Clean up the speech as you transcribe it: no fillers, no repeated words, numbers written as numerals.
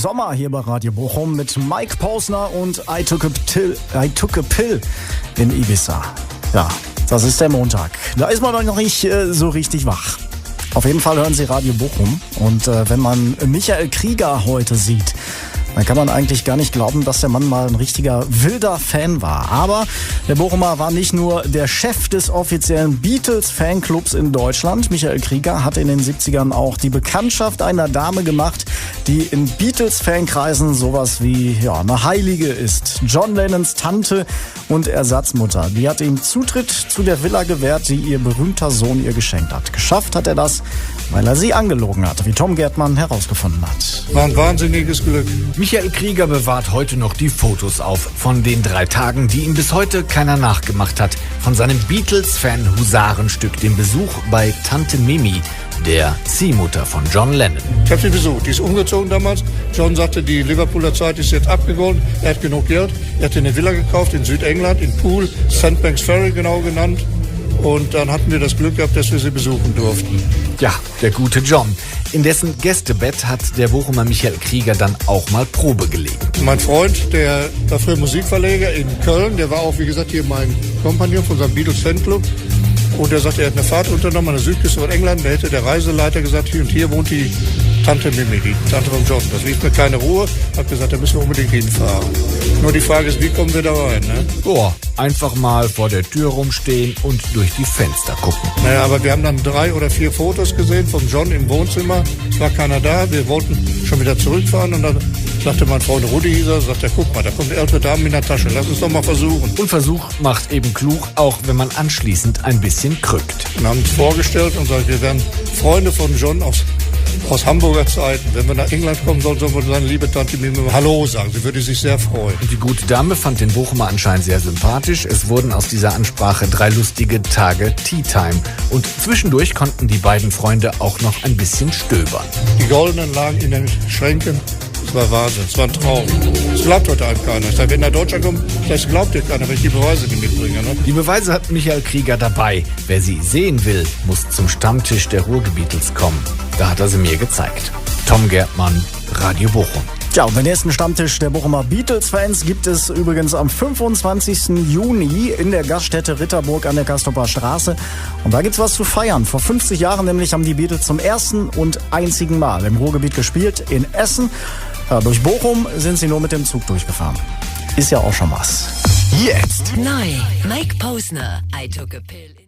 Sommer hier bei Radio Bochum mit Mike Posner und I Took a Pill in Ibiza. Ja, das ist der Montag. Da ist man noch nicht so richtig wach. Auf jeden Fall hören Sie Radio Bochum. Und wenn man Michael Krieger heute sieht, dann kann man eigentlich gar nicht glauben, dass der Mann mal ein richtiger wilder Fan war. Aber der Bochumer war nicht nur der Chef des offiziellen Beatles-Fanclubs in Deutschland. Michael Krieger hat in den 70ern auch die Bekanntschaft einer Dame gemacht, die in Beatles-Fankreisen sowas wie eine Heilige ist. John Lennons Tante und Ersatzmutter. Die hat ihm Zutritt zu der Villa gewährt, die ihr berühmter Sohn ihr geschenkt hat. Geschafft hat er das, weil er sie angelogen hat, wie Tom Gärtmann herausgefunden hat. War ein wahnsinniges Glück. Michael Krieger bewahrt heute noch die Fotos auf von den 3 Tagen, die ihm bis heute keiner nachgemacht hat. Von seinem Beatles-Fan-Husarenstück, dem Besuch bei Tante Mimi, der Ziehmutter von John Lennon. Ich habe sie besucht. Die ist umgezogen damals. John sagte, die Liverpooler Zeit ist jetzt abgegolten. Er hat genug Geld. Er hat eine Villa gekauft in Südengland, in Poole, Sandbanks Ferry genau genannt. Und dann hatten wir das Glück gehabt, dass wir sie besuchen durften. Ja, der gute John. In dessen Gästebett hat der Bochumer Michael Krieger dann auch mal Probe gelegt. Mein Freund, der war früher Musikverleger in Köln, der war auch, wie gesagt, hier mein Kompagnon von seinem Beatles-Fanclub. Und er sagte, er hat eine Fahrt unternommen an der Südküste von England. Da hätte der Reiseleiter gesagt, hier und hier wohnt die Tante Mimi, die Tante von John. Das lief mir keine Ruhe. Hat gesagt, da müssen wir unbedingt hinfahren. Nur die Frage ist, wie kommen wir da rein, ne? Boah, einfach mal vor der Tür rumstehen und durch die Fenster gucken. Naja, aber wir haben dann 3 oder 4 Fotos gesehen von John im Wohnzimmer. Es war keiner da. Wir wollten schon wieder zurückfahren und dann sagte mein Freund Rudi Hieser, sagt er, guck mal, da kommt eine ältere Dame in der Tasche. Lass uns doch mal versuchen. Und Versuch macht eben klug, auch wenn man anschließend ein bisschen krückt. Wir haben uns vorgestellt und gesagt, wir wären Freunde von John aus Hamburger Zeiten. Wenn wir nach England kommen sollen, sollen wir seine liebe Tante Mimi Hallo sagen. Sie würde sich sehr freuen. Und die gute Dame fand den Bochumer anscheinend sehr sympathisch. Es wurden aus dieser Ansprache 3 lustige Tage Tea Time. Und zwischendurch konnten die beiden Freunde auch noch ein bisschen stöbern. Die goldenen lagen in den Schränken. Das war Wahnsinn, das war ein Traum. Das glaubt heute einem keiner. Ich sage, wenn nach Deutschland kommt, das glaubt dir keiner, wenn ich die Beweise nicht mitbringe. Ne? Die Beweise hat Michael Krieger dabei. Wer sie sehen will, muss zum Stammtisch der Ruhrgebietels kommen. Da hat er sie mir gezeigt. Tom Gärtmann, Radio Bochum. Ja, und den nächsten Stammtisch der Bochumer Beatles-Fans gibt es übrigens am 25. Juni in der Gaststätte Ritterburg an der Castroper Straße. Und da gibt's was zu feiern. Vor 50 Jahren nämlich haben die Beatles zum ersten und einzigen Mal im Ruhrgebiet gespielt, in Essen. Ja, durch Bochum sind sie nur mit dem Zug durchgefahren. Ist ja auch schon was. Jetzt! Neu, Mike Posner, I Took a Pill.